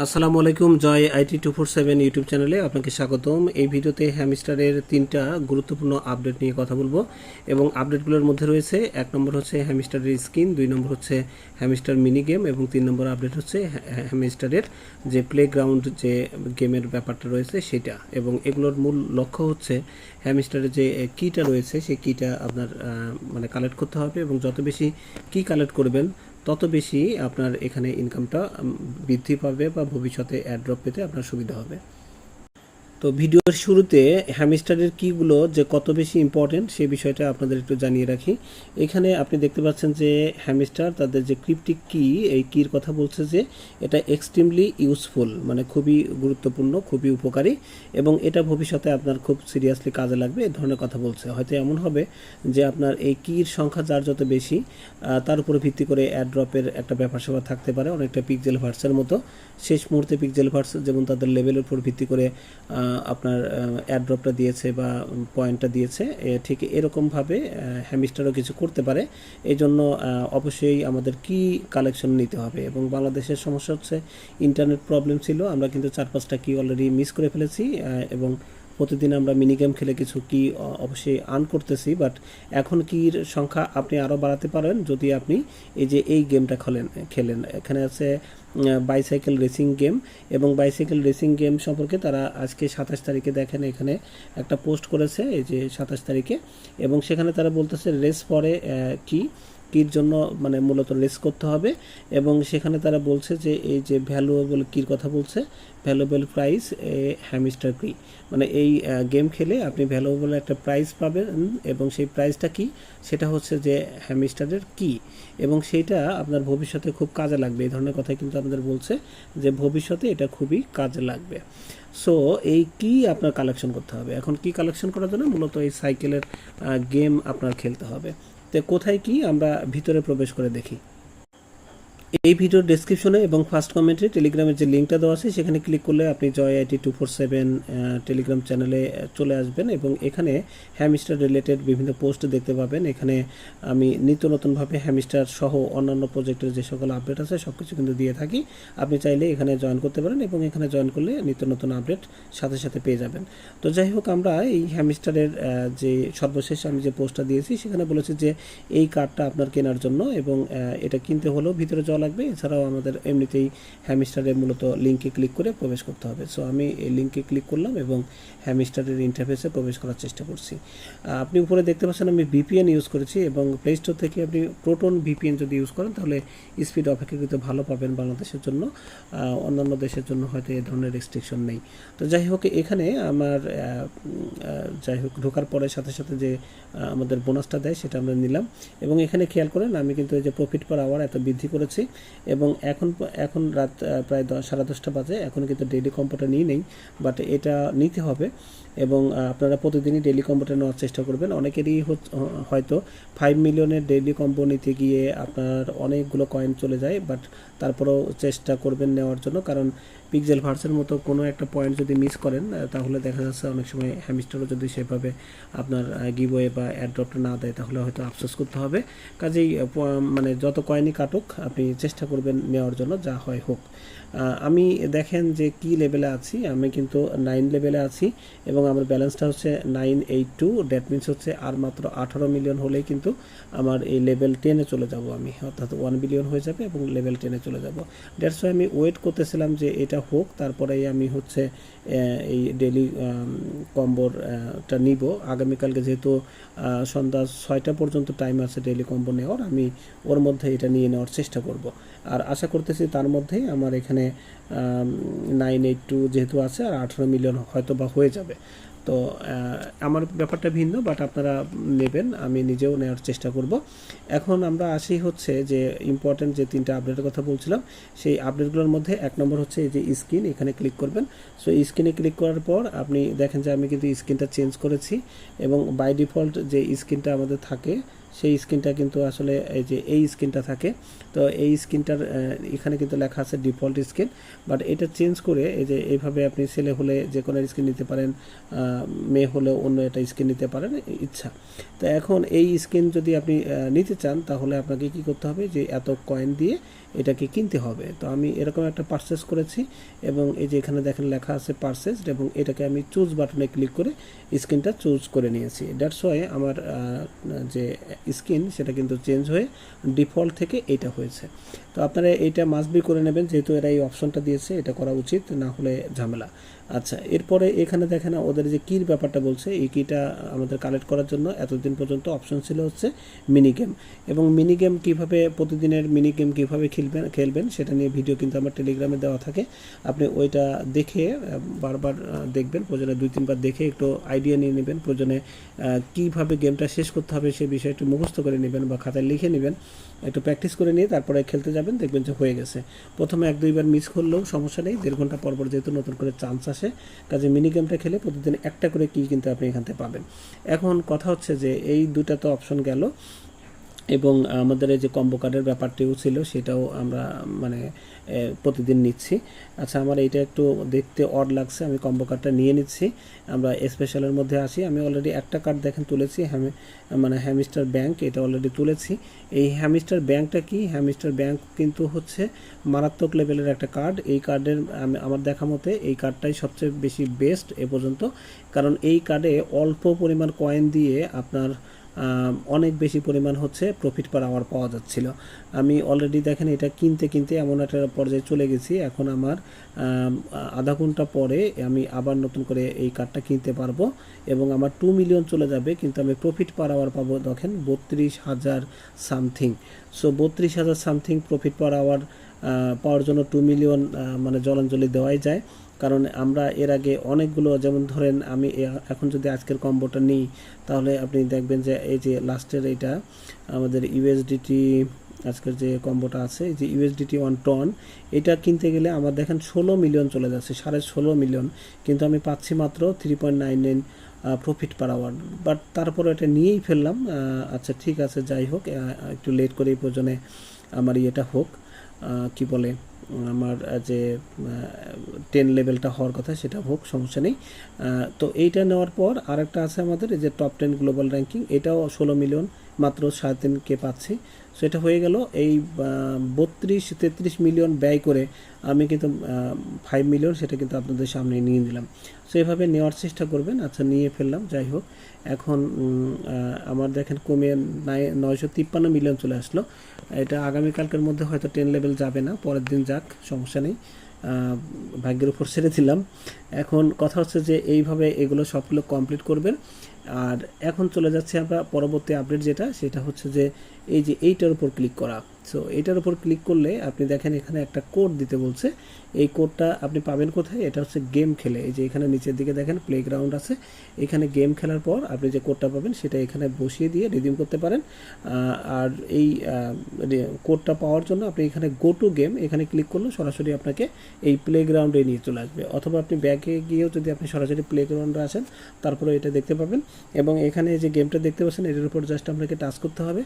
আসসালামু আলাইকুম। জয় IT247 YouTube চ্যানেলে আপনাকে স্বাগতম। এই ভিডিওতে হ্যামস্টারের তিনটা গুরুত্বপূর্ণ আপডেট নিয়ে কথা বলবো এবং আপডেটগুলোর মধ্যে রয়েছে 1 নম্বর হচ্ছে হ্যামস্টারের স্কিন, 2 নম্বর হচ্ছে হ্যামস্টার মিনি গেম এবং 3 নম্বর আপডেট হচ্ছে হ্যামস্টারের যে প্লেগ্রাউন্ড যে গেমের ব্যাপারটা রয়েছে সেটা। এবং এগুলোর মূল লক্ষ্য হচ্ছে হ্যামস্টারের যে কিটা রয়েছে সেই কিটা আপনার মানে কালেক্ট করতে হবে এবং যত বেশি কি কালেক্ট করবেন তত বেশি আপনার এখানে ইনকামটা বৃদ্ধি পাবে বা ভবিষ্যতে অ্যাড্রপ পেতে আপনার সুবিধা হবে। তো ভিডিওর শুরুতে হ্যামস্টারের কিগুলো যে কত বেশি ইম্পর্টেন্ট সেই বিষয়টা আপনাদের একটু জানিয়ে রাখি। এখানে আপনি দেখতে পাচ্ছেন যে হ্যামস্টার তাদের যে ক্রিপ্টিক কি, এই কির কথা বলছে যে এটা এক্সট্রিমলি ইউজফুল, মানে খুবই গুরুত্বপূর্ণ, খুবই উপকারী এবং এটা ভবিষ্যতে আপনার খুব সিরিয়াসলি কাজে লাগবে এই ধরনের কথা বলছে। হয়তো এমন হবে যে আপনার এই কির সংখ্যা যার যত বেশি তার উপরে ভিত্তি করে অ্যাড্রপের একটা ব্যাপার স্যাপার থাকতে পারে, অনেকটা পিক্সেল ভার্সের মতো। শেষ মুহূর্তে পিক্সেল ভার্স যেমন তাদের লেভেলের উপর ভিত্তি করে আপনার অ্যাড্রপটা দিয়েছে বা পয়েন্টটা দিয়েছে, ঠিক এরকমভাবে হ্যামস্টারও কিছু করতে পারে। এই জন্য অবশ্যই আমাদের কি কালেকশন নিতে হবে। এবং বাংলাদেশের সমস্যা হচ্ছে ইন্টারনেট প্রবলেম ছিল, আমরা কিন্তু 4-5টা কি অলরেডি মিস করে ফেলেছি এবং প্রতিদিন আমরা মিনি গেম খেলে কিছু কি অবশ্যই আর্ন করতেছি, বাট এখন কির সংখ্যা আপনি আরও বাড়াতে পারেন যদি আপনি এই গেমটা খেলেন। এখানে আছে বাইসাইকেল রেসিং গেম এবং বাইসাইকেল রেসিং গেম সম্পর্কে তারা আজকে 27 তারিখে দেখেন এখানে একটা পোস্ট করেছে, এই যে 27 তারিখে, এবং সেখানে তারা বলতেছে রেস পরে কির জন্য মানে মূলত রেস করতে হবে। এবং সেখানে তারা বলছে যে এই যে ভ্যালুয়েবল কির কথা বলছে, ভ্যালুয়েবল প্রাইস হ্যামস্টার কি, মানে এই গেম খেলে আপনি ভ্যালুয়েবল একটা প্রাইস পাবেন এবং সেই প্রাইসটা কি, সেটা হচ্ছে যে হ্যামস্টারের কি, এবং সেইটা আপনার ভবিষ্যতে খুব কাজে লাগবে। এই ধরনের কথাই কিন্তু আমাদের বলছে যে ভবিষ্যতে এটা খুবই কাজে লাগবে। সো এই কি আপনার কালেকশন করতে হবে। এখন কি কালেকশন করার জন্য মূলত এই সাইকেলের গেম আপনার খেলতে হবে। তো কোথায় কি আমরা ভিতরে প্রবেশ করে দেখি। এই ভিডিওর ডেসক্রিপশনে এবং ফার্স্ট কমেন্টে টেলিগ্রামের যে লিঙ্কটা দেওয়া আছে সেখানে ক্লিক করলে আপনি জয় IT247 টেলিগ্রাম চ্যানেলে চলে আসবেন এবং এখানে হ্যামস্টার রিলেটেড বিভিন্ন পোস্ট দেখতে পাবেন। এখানে আমি নিত্য নতুনভাবে হ্যামস্টার সহ অন্যান্য প্রজেক্টের যে সকল আপডেট আছে সব কিছু কিন্তু দিয়ে থাকি। আপনি চাইলে এখানে জয়েন করতে পারেন এবং এখানে জয়েন করলে নিত্য নতুন আপডেট সাথে সাথে পেয়ে যাবেন। তো যাই হোক, আমরা এই হ্যামস্টারের যে সর্বশেষ আমি যে পোস্টটা দিয়েছি সেখানে বলেছি যে এই কার্ডটা আপনার কেনার জন্য এবং এটা কিনতে হলেও ভিতরে যাওয়া লাগবে। এছাড়াও আমাদের এমনিতেই হ্যামস্টারের মূলত লিঙ্কে ক্লিক করে প্রবেশ করতে হবে। সো আমি এই লিঙ্কে ক্লিক করলাম এবং হ্যামস্টারের ইন্টারফেসে প্রবেশ করার চেষ্টা করছি। আপনি উপরে দেখতে পাচ্ছেন আমি VPN ইউজ করেছি এবং প্লে স্টোর থেকে আপনি প্রোটন VPN যদি ইউজ করেন তাহলে স্পিড অপেক্ষাকৃত ভালো পাবেন বাংলাদেশের জন্য। অন্যান্য দেশের জন্য হয়তো এই ধরনের রেস্ট্রিকশন নেই। তো যাই হোক, এখানে আমার ঢোকার পরে সাথে সাথে যে আমাদের বোনাসটা দেয় সেটা আমরা নিলাম এবং এখানে খেয়াল করেন আমি কিন্তু এই যে প্রফিট পার আওয়ার এত বৃদ্ধি করেছি এবং এখন রাত প্রায় 10:30 বাজে। এখন কিন্তু ডেইলি কম্বোটা নিয়ে নেই, বাট এটা নিতে হবে এবং আপনারা প্রতিদিনই ডেইলি কম্বোটা নেওয়ার চেষ্টা করবেন। অনেকেরই হয়তো 5 মিলিয়নের ডেইলি কম্বো নিতে গিয়ে আপনার অনেকগুলো কয়েন চলে যায়, বাট তারপরেও চেষ্টা করবেন নেওয়ার জন্য, কারণ পিক্সেল ভার্সের মতো কোনো একটা পয়েন্ট যদি মিস করেন তাহলে দেখা যাচ্ছে অনেক সময় হ্যামস্টারও যদি সেভাবে আপনার গিভওয়ে বা অ্যাড্রপটা না দেয় তাহলে হয়তো আফসোস করতে হবে। কাজেই মানে যত কয়েনই কাটুক আপনি চেষ্টা করবেন নেওয়ার জন্য, যা হয় হোক। আমি দেখেন যে কি লেভেলে আছি, আমি কিন্তু 9 লেভেলে আছি এবং আমার ব্যালেন্সটা হচ্ছে 982। দ্যাট মিনস হচ্ছে আর মাত্র 18 মিলিয়ন হলেই কিন্তু আমার এই লেভেল 10-এ চলে যাব আমি, অর্থাৎ 1 বিলিয়ন হয়ে যাবে এবং লেভেল 10-এ চলে যাব। দ্যাটস ওয়াই আমি ওয়েট করতেছিলাম যে এটা হোক, তারপরেই আমি হচ্ছে এই ডেইলি কম্বোরটা নিব। আগামীকালকে যেহেতু সন্ধ্যা 6টা পর্যন্ত টাইম আছে ডেইলি কম্বো নেওয়ার, আমি ওর মধ্যে এটা নিয়ে নেওয়ার চেষ্টা করব আর আশা করতেছি তার মধ্যেই আমার এখানে 982 যেহেতু আছে আর 18 মিলিয়ন হয়তো বা হয়ে যাবে। তো আমার ব্যাপারটা ভিন্ন, বাট আপনারা নেবেন, আমি নিজেও নেওয়ার চেষ্টা করব। এখন আমরা আসি হচ্ছে যে ইম্পর্টেন্ট যে 3টা আপডেটের কথা বলছিলাম, সেই আপডেটগুলোর মধ্যে 1 নম্বর হচ্ছে এই যে স্ক্রিন, এখানে ক্লিক করবেন। সো স্ক্রিনে ক্লিক করার পর আপনি দেখেন যে আমি কিন্তু স্ক্রিনটা চেঞ্জ করেছি এবং বাই ডিফল্ট যে স্ক্রিনটা আমাদের থাকে সেই স্ক্রিনটা কিন্তু আসলে এই যে এই স্ক্রিনটা থাকে। তো এই স্ক্রিনটার এখানে কিন্তু লেখা আছে ডিফল্ট স্ক্রিন, বাট এটা চেঞ্জ করে এই যে এইভাবে আপনি ছেলে হলে যে কোনো স্ক্রিন নিতে পারেন, মেয়ে হলেও অন্য একটা স্ক্রিন নিতে পারেন ইচ্ছা। তো এখন এই স্ক্রিন যদি আপনি নিতে চান তাহলে আপনাকে কি করতে হবে, যে এত কয়েন দিয়ে এটাকে কিনতে হবে। তো আমি এরকম একটা পারচেস করেছি এবং এই যে এখানে দেখেন লেখা আছে পারচেসড, এবং এটাকে আমি চুজ বাটনে ক্লিক করে স্ক্রিনটা চুজ করে নিয়েছি। দ্যাটস ওয়াই আমার যে স্ক্রিন সেটা কিন্তু চেঞ্জ হয়ে ডিফল্ট থেকে এটা হয়েছে। তো আপনারা এইটা মাস্ট বি করে নেবেন, যেহেতু এরা এই অপশনটা দিয়েছে, এটা করা উচিত, না হলে ঝামেলা। আচ্ছা, এরপরে এখানে দেখেন ওদের যে কির ব্যাপারটা বলছে, এই কিটা আমাদের কালেক্ট করার জন্য এতদিন পর্যন্ত অপশন ছিল হচ্ছে মিনি গেম, এবং মিনি গেম কীভাবে প্রতিদিনের মিনি গেম কীভাবে খেলবেন সেটা নিয়ে ভিডিও কিন্তু আমার টেলিগ্রামে দেওয়া থাকে। আপনি ওইটা দেখে বারবার দেখবেন, প্রয়োজনে 2-3 বার দেখে একটু আইডিয়া নিয়ে নেবেন, প্রয়োজনে কীভাবে গেমটা শেষ করতে হবে সে বিষয়ে একটু মুখস্থ করে নেবেন বা খাতায় লিখে নেবেন, একটু প্র্যাকটিস করে নিয়ে তারপরে খেলতে যাবেন, দেখবেন যে হয়ে গেছে। প্রথমে 1-2 বার মিস করলেও সমস্যা নেই, 1.5 ঘন্টা পর পর যেহেতু নতুন করে চান্স আসে, কাজে মিনি গেমটা খেলে প্রতিদিন একটা করে কি কিন্তু আপনি এখান থেকে পাবেন। এখন কথা হচ্ছে যে এই দুটা তো অপশন গেল, এবং আমাদের এই যে কম্বো কার্ডের ব্যাপারটিও ছিল, সেটাও আমরা মানে প্রতিদিন নিচ্ছি। আচ্ছা, আমার এইটা একটু দেখতে অড লাগছে, আমি কম্বো কার্ডটা নিয়ে নিচ্ছি। আমরা স্পেশালের মধ্যে আসি। আমি অলরেডি একটা কার্ড দেখেন তুলেছি, মানে হ্যামিস্টার ব্যাংক, এটা অলরেডি তুলেছি। এই হ্যামিস্টার ব্যাংকটা কি, হ্যামিস্টার ব্যাংক কিন্তু হচ্ছে মারাত্মক লেভেলের একটা কার্ড। এই কার্ডের আমার দেখা মতে এই কার্ডটাই সবচেয়ে বেশি বেস্ট এ পর্যন্ত, কারণ এই কার্ডে অল্প পরিমাণ কয়েন দিয়ে আপনার অনেক বেশি পরিমাণ হচ্ছে প্রফিট পার আওয়ার পাওয়া যাচ্ছিল। আমি অলরেডি দেখেন এটা কিনতে কিনতে এমন একটা পর্যায়ে চলে গেছি, এখন আমার আধা ঘন্টা পরে আমি আবার নতুন করে এই কার্ডটা কিনতে পারবো এবং আমার 2 মিলিয়ন চলে যাবে, কিন্তু আমি প্রফিট পার আওয়ার পাবো দেখেন 32,000 something. So 32,000 something profit per our power জন্য 2 মিলিয়ন মানে জলাঞ্জলি দেওয়াই যায়। কারণ আমরা এর আগে অনেকগুলো, যেমন ধরেন আমি এখন যদি আজকের কম্বোটা নিই তাহলে আপনি দেখবেন যে এই যে লাস্টের এইটা আমাদের ইউএসডিটি আজকের যে কম্বোটা আছে, এই যে ইউএসডিটি 1 টন, এটা কিনতে গেলে আমার দেখেন 16 মিলিয়ন চলে যাচ্ছে, 16.5 মিলিয়ন, কিন্তু আমি পাচ্ছি মাত্র 3.99 প্রফিট পার আওয়ার। বাট তারপরে এটা নিয়েই ফেললাম। আচ্ছা ঠিক আছে, যাই হোক, একটু লেট করে এই প্রয়োজনে আমার ইয়েটা হোক, কি বলে আমার যে 10 লেভেলটা হওয়ার কথা সেটা হোক, সমস্যা নেই। তো এইটা নেওয়ার পর আরেকটা আছে আমাদের এই যে টপ 10 গ্লোবাল র্যাঙ্কিং, এটাও 16 মিলিয়ন মাত্র 3.5K পাচ্ছি। সো এটা হয়ে গেল। এই 32-33 মিলিয়ন ব্যয় করে আমি কিন্তু 5 মিলিয়ন সেটা কিন্তু আপনাদের সামনে নিয়ে নিলাম। সো এভাবে নেওয়ার চেষ্টা করবেন। আচ্ছা, নিয়ে ফেললাম, যাই হোক। এখন আমার দেখেন কমে 953 মিলিয়ন চলে আসলো। এটা আগামীকালকের মধ্যে হয়তো 10 লেভেল যাবে না, পরের দিন যাক, সমস্যা নেই, ভাগ্যের উপর ছেড়ে দিলাম। এখন কথা হচ্ছে যে এইভাবে এগুলো সবগুলো কমপ্লিট করবেন। আর এখন চলে যাচ্ছে আমরা পরবর্তী আপডেট, যেটা সেটা হচ্ছে যে এই যে এইটার উপর ক্লিক করা। সো এইটার উপর ক্লিক করলে আপনি দেখেন এখানে একটা কোড দিতে বলছে। এই কোডটা আপনি পাবেন কোথায়, এটা হচ্ছে গেম খেলে, এই যে এখানে নিচের দিকে দেখেন প্লেগ্রাউন্ড আছে, এখানে গেম খেলার পর আপনি যে কোডটা পাবেন সেটা এখানে বসিয়ে দিয়ে রিডিম করতে পারেন। আর এই কোডটা পাওয়ার জন্য আপনি এখানে গো টু গেম এখানে ক্লিক করলে সরাসরি আপনাকে এই প্লেগ্রাউন্ডে নিয়ে চলে আসবে, অথবা আপনি ব্যাকে গিয়েও যদি আপনি সরাসরি প্লেগ্রাউন্ডে আসেন তারপরে এটা দেখতে পাবেন। এবং এখানে যে গেমটা দেখতে পাচ্ছেন এটার উপর জাস্ট আপনাকে টাচ করতে হবে।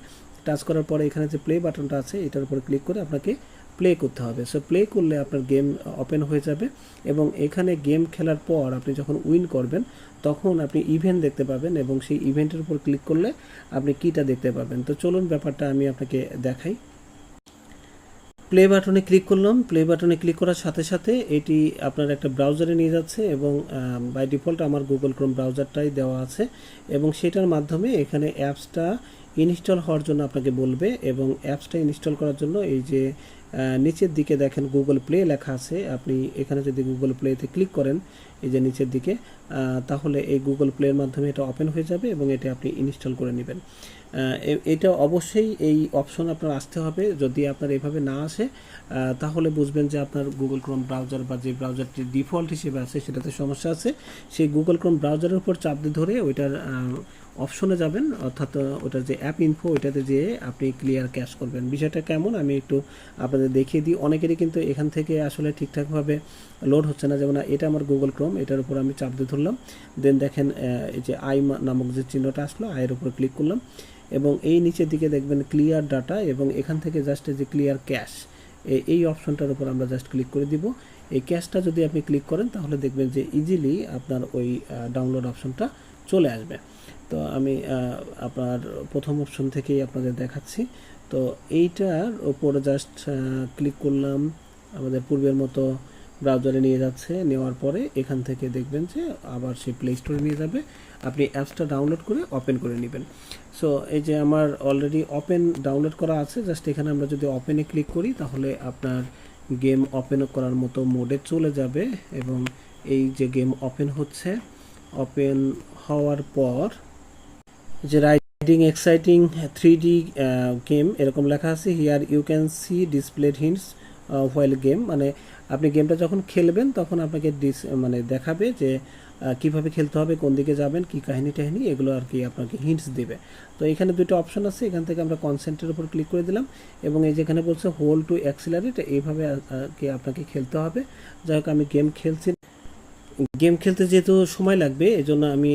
টাচ করার পরে এখানে যে প্লে বাটনটা আছে এটার উপর ক্লিক করে আপনাকে প্লে করতে হবে। সো প্লে করলে আপনার গেম ওপেন হয়ে যাবে, এবং এখানে গেম খেলার পর আপনি যখন উইন করবেন তখন আপনি ইভেন্ট দেখতে পাবেন, এবং সেই ইভেন্টের উপর ক্লিক করলে আপনি কিটা দেখতে পাবেন। তো চলুন ব্যাপারটা আমি আপনাকে দেখাই। প্লে বাটনে ক্লিক করলাম। প্লে বাটনে ক্লিক করার সাথে সাথে এটি আপনার একটা ব্রাউজারে নিয়ে যাচ্ছে, এবং বাই ডিফল্ট আমার গুগল ক্রোম ব্রাউজারটাই দেওয়া আছে, এবং সেটার মাধ্যমে এখানে অ্যাপসটা ইনস্টল হওয়ার জন্য আপনাকে বলবে। এবং অ্যাপসটা ইনস্টল করার জন্য এই যে নিচের দিকে দেখেন গুগল প্লে লেখা আছে, আপনি এখানে যদি গুগল প্লেতে ক্লিক করেন এই যে নিচের দিকে, তাহলে এই গুগল প্লের মাধ্যমে এটা ওপেন হয়ে যাবে এবং এটা আপনি ইনস্টল করে নেবেন। এটা অবশ্যই এই অপশন আপনার আসতে হবে। যদি আপনার এভাবে না আসে তাহলে বুঝবেন যে আপনার গুগল ক্রোম ব্রাউজার বা যে ব্রাউজারটি ডিফল্ট হিসেবে আছে সেটাতে সমস্যা আছে। সেই গুগল ক্রোম ব্রাউজারের উপর চাপ দিয়ে ধরে ওইটার অপশনে যাবেন, অর্থাৎ ওটার যে অ্যাপ ইনফো ওইটাতে যেয়ে আপনি ক্লিয়ার ক্যাশ করবেন। বিষয়টা কেমন আমি একটু আপনাদের দেখিয়ে দিই। অনেকেরই কিন্তু এখান থেকে আসলে ঠিকঠাকভাবে লোড হচ্ছে না, যেমন এটা আমার গুগল ক্রোম, এটার উপর আমি চাপ দিয়ে ধরলাম, দেন দেখেন এই যে আই নামক যে চিহ্নটা আসলো, আয়ের উপর ক্লিক করলাম। এবং এই নিচের দিকে দেখবেন ক্লিয়ার ডাটা, এবং এখান থেকে জাস্ট যে ক্লিয়ার ক্যাশ এই অপশনটার উপর আমরা জাস্ট ক্লিক করে দিব। এই ক্যাশটা যদি আপনি ক্লিক করেন তাহলে দেখবেন যে ইজিলি আপনার ওই ডাউনলোড অপশনটা চলে আসবে। তো আমি আপনার প্রথম অপশন থেকেই আপনাদের দেখাচ্ছি। তো এইটার উপরে জাস্ট ক্লিক করলাম, আমাদের পূর্বের মতো ব্রাউজারে নিয়ে যাচ্ছে। নেওয়ার পরে এখান থেকে দেখবেন যে আবার সেই প্লে স্টোরে নিয়ে যাবে, আপনি অ্যাপসটা ডাউনলোড করে ওপেন করে নেবেন। সো এই যে আমার অলরেডি ওপেন ডাউনলোড করা আছে, জাস্ট এখানে আমরা যদি ওপেনে ক্লিক করি তাহলে আপনার গেম ওপেন করার মতো মোডে চলে যাবে। এবং এই যে গেম ওপেন হচ্ছে, ওপেন হওয়ার পর যে রাইডিং এক্সাইটিং 3D গেম এরকম লেখা আছে, here you can see displayed hints while game, মানে আপনি গেমটা যখন খেলবেন তখন আপনাকে মানে দেখাবে যে কিভাবে খেলতে হবে, কোন দিকে যাবেন, কি কাহিনী টাহিনী, এগুলো আর কি আপনাকে হিন্টস দেবে। তো এখানে দুটো অপশন আছে, এখান থেকে আমরা কনসেন্টের উপর ক্লিক করে দিলাম, এবং এই যেখানে বলছে হোল্ড টু অ্যাক্সিলারেট, এইভাবে কি আপনাকে খেলতে হবে। যাই হোক, আমি গেম খেলতে যেহেতু সময় লাগবে, এই জন্য আমি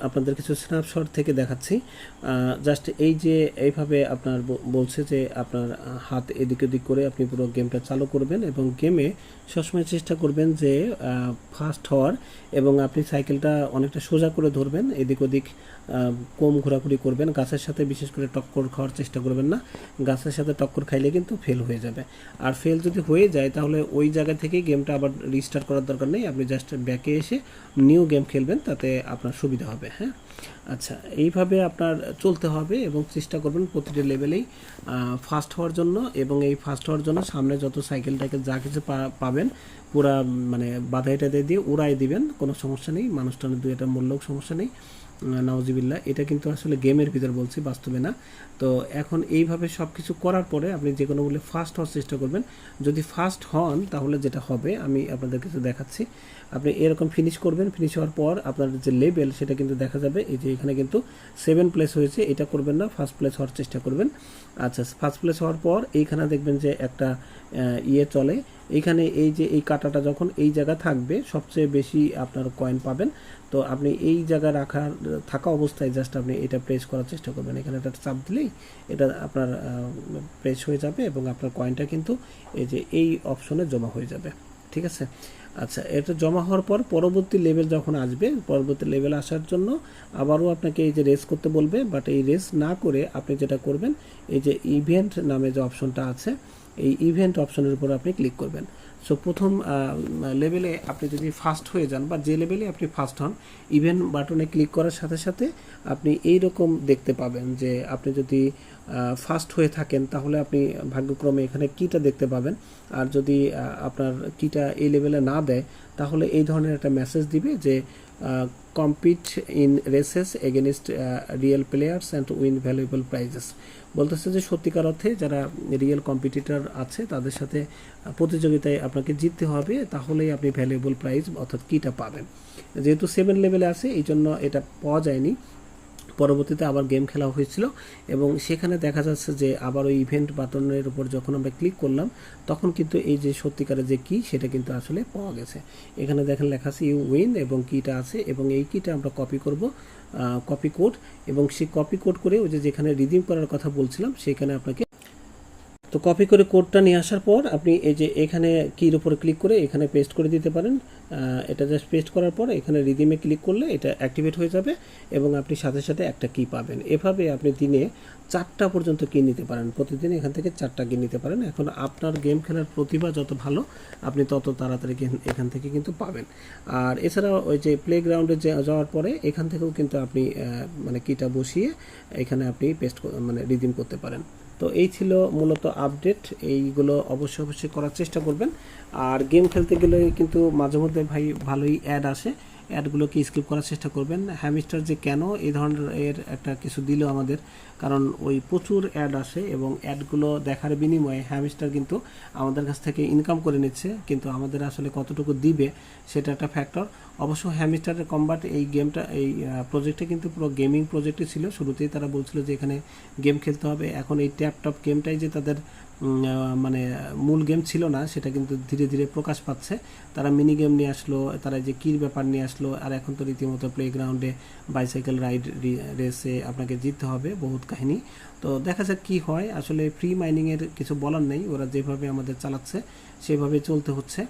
আপনাদের কিছু স্ন্যাপশট থেকে দেখাচ্ছি। জাস্ট এই যে এইভাবে আপনার বলছে যে আপনার হাত এদিক ওদিক করে আপনি পুরো গেমটা চালু করবেন, এবং গেমে সবসময় চেষ্টা করবেন যে ফাস্ট হওয়ার, এবং আপনি সাইকেলটা অনেকটা সোজা করে ধরবেন, এদিক ওদিক কম ঘোরাঘুরি করবেন। গাছের সাথে বিশেষ করে টক্কর খাওয়ার চেষ্টা করবেন না, গাছের সাথে টক্কর খাইলে কিন্তু ফেল হয়ে যাবে। আর ফেল যদি হয়ে যায় তাহলে ওই জায়গা থেকেই গেমটা আবার রিস্টার্ট করার দরকার নেই, আপনি জাস্ট ব্যাকে এসে নিউ গেম খেলবেন, তাতে আপনার সুবিধা হবে। হ্যাঁ, আচ্ছা, এইভাবে আপনার চলতে হবে এবং চেষ্টা করবেন প্রতিটা লেভেলেই ফাস্ট হওয়ার জন্য। এবং এই ফাস্ট হওয়ার জন্য সামনে যত সাইকেলটাকে যা কিছু পাবেন পুরা মানে বাধাইটা দিয়ে উড়াই দিবেন, কোনো সমস্যা নেই, মানুষটানের দুই একটা মূল্যও সমস্যা নেই, নাউজিবিল্লাহ। এটা কিন্তু আসলে গেমের ভিতর বলছি, বাস্তবে না। তো এখন এইভাবে সব কিছু করার পরে আপনি যে কোনো বলে ফাস্ট হওয়ার চেষ্টা করবেন। যদি ফাস্ট হন তাহলে যেটা হবে আমি আপনাদের কিছু দেখাচ্ছি। আপনি এরকম ফিনিশ করবেন, ফিনিশ হওয়ার পর আপনার যে লেভেল সেটা কিন্তু দেখা যাবে। এই যে এখানে কিন্তু 7 প্লেস হয়েছে, এটা করবেন না, ফার্স্ট প্লেস হওয়ার চেষ্টা করবেন। আচ্ছা, ফার্স্ট প্লেস হওয়ার পর এইখানে দেখবেন যে একটা চলে, এইখানে এই যে এই কাটাটা যখন এই জায়গা থাকবে সবচেয়ে বেশি আপনার কয়েন পাবেন। তো আপনি এই জায়গা থাকা অবস্থায় জাস্ট আপনি এটা প্রেস করার চেষ্টা করবেন, এখানে একটা চাপ দিলেই এটা আপনার প্রেস হয়ে যাবে, এবং আপনার কয়েনটা কিন্তু এই যে এই অপশনে জমা হয়ে যাবে। ঠিক আছে, আচ্ছা, এটা জমা হওয়ার পর পরবর্তী লেভেল যখন আসবে, পরবর্তী লেভেল আসার জন্য আবারও আপনাকে এই যে রেস করতে বলবে, বাট এই রেস না করে আপনি যেটা করবেন, এই যে ইভেন্ট নামে যে অপশনটা আছে, এই ইভেন্ট অপশনের উপর আপনি ক্লিক করবেন। সো প্রথম লেভেলে আপনি যদি ফার্স্ট হয়ে যান, বা যে লেভেলে আপনি ফার্স্ট হন, ইভেন্ট বাটনে ক্লিক করার সাথে সাথে আপনি এই রকম দেখতে পাবেন যে আপনি যদি ফার্স্ট হয়ে থাকেন তাহলে আপনি ভাগ্যক্রমে এখানে কিটা দেখতে পাবেন। আর যদি আপনার কিটা এই লেভেলে না দেয় তাহলে এই ধরনের একটা মেসেজ দিবে যে compete in races against real players and win valuable prices. বলতেছে যে সত্যিকার অর্থে যারা রিয়েল কম্পিটিটর আছে তাদের সাথে প্রতিযোগিতায় আপনাকে জিততে হবে, তাহলেই আপনি ভ্যালুয়েবল প্রাইজ অর্থাৎ কিটা পাবেন। যেহেতু 7 লেভেলে আছে এই জন্য এটা পাওয়া যায়নি, পরবর্তীতে আবার গেম খেলা হয়েছিল, এবং সেখানে দেখা যাচ্ছে যে আবার ওই ইভেন্ট বাটনের উপর যখন আমরা ক্লিক করলাম তখন কিন্তু এই যে সত্যিকারের যে কি সেটা কিন্তু আসলে পাওয়া গেছে। এখানে দেখেন লেখা আছে ইউ উইন, এবং কিটা আছে, এবং এই কিটা আমরা কপি করব, কপি কোড, এবং সেই কপি কোড করে ওই যে যেখানে রিডিম করার কথা বলছিলাম সেখানে আপনাকে, তো কপি করে কোডটা নিয়ে আসার পর আপনি এই যে এখানে কির উপরে ক্লিক করে এখানে পেস্ট করে দিতে পারেন। এটা জাস্ট পেস্ট করার পর এখানে রিডিমে ক্লিক করলে এটা অ্যাক্টিভেট হয়ে যাবে, এবং আপনি সাথে সাথে একটা কি পাবেন। এভাবে আপনি দিনে 4টা পর্যন্ত কি নিতে পারেন, প্রতিদিন এখান থেকে 4টা কি নিতে পারেন। এখন আপনার গেম খেলার প্রতিভা যত ভালো আপনি তত তাড়াতাড়ি এখান থেকে কিন্তু পাবেন। আর এছাড়াও ওই যে প্লেগ্রাউন্ডে যাওয়ার পরে এখান থেকেও কিন্তু আপনি মানে কিটা বসিয়ে এখানে আপনি পেস্ট মানে রিডিম করতে পারেন। তো এই ছিল মূলত আপডেট, এইগুলো অবশ্যই করার চেষ্টা করবেন। আর গেম খেলতে গেলে কিন্তু মাঝে মধ্যে ভালোই অ্যাড আসে, অ্যাডগুলোকে স্কিপ করার চেষ্টা করবেন। হ্যামস্টার যে কেন এই ধরনের একটা কিছু দিল আমাদের, কারণ ওই প্রচুর অ্যাড আসে, এবং অ্যাডগুলো দেখার বিনিময়ে হ্যামস্টার কিন্তু আমাদের কাছ থেকে ইনকাম করে নিচ্ছে, কিন্তু আমাদের আসলে কতটুকু দিবে সেটা একটা ফ্যাক্টর। অবশ্য হ্যামস্টারের কম্বাট এই গেমটা, এই প্রজেক্টটা কিন্তু পুরো গেমিং প্রজেক্টই ছিল। শুরুতেই তারা বলছিল যে এখানে গেম খেলতে হবে, এখন এই ট্যাপটপ গেমটাই যে তাদের মানে মূল গেম ছিল না, সেটা কিন্তু ধীরে ধীরে প্রকাশ পাচ্ছে। তারা মিনি গেম নিয়ে আসলো, তারা যে কির ব্যাপার নিয়ে আসলো, আর এখন তো রীতিমতো প্লেগ্রাউন্ডে বাইসাইকেল রাইড রেসে আপনাকে জিততে হবে, বহুত কাহিনী। তো দেখা যাক কি হয়। আসলে ফ্রি মাইনিংয়ের কিছু বলার নেই, ওরা যেভাবে আমাদের চালাচ্ছে সেভাবে চলতে হচ্ছে।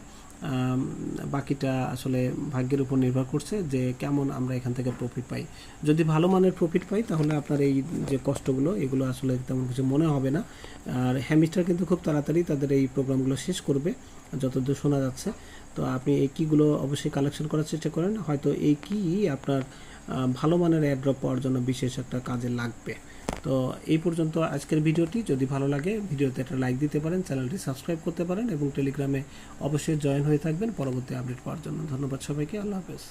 বাকিটা আসলে ভাগ্যের উপর নির্ভর করছে যে কেমন আমরা এখান থেকে প্রফিট পাই। যদি ভালো মানের প্রফিট পাই তাহলে আপনার এই যে কষ্টগুলো এগুলো আসলে তেমন কিছু মনে হবে না। আর হ্যামিস্টার কিন্তু খুব তাড়াতাড়ি তাদের এই প্রোগ্রামগুলো শেষ করবে যতদূর শোনা যাচ্ছে। তো আপনি এই কিগুলো অবশ্যই কালেকশন করার চেষ্টা করেন, হয়তো এই কি আপনার ভালো মানের এয়ারড্রপ পাওয়ার জন্য বিশেষ একটা কাজে লাগবে। তো এই পর্যন্ত আজকের ভিডিওটি। যদি ভালো লাগে ভিডিওতে একটা লাইক দিতে পারেন, চ্যানেলটি সাবস্ক্রাইব করতে পারেন এবং টেলিগ্রামে অবশ্যই জয়েন হয়ে থাকবেন পরবর্তী আপডেট পাওয়ার জন্য। ধন্যবাদ সবাইকে, আল্লাহ হাফেজ।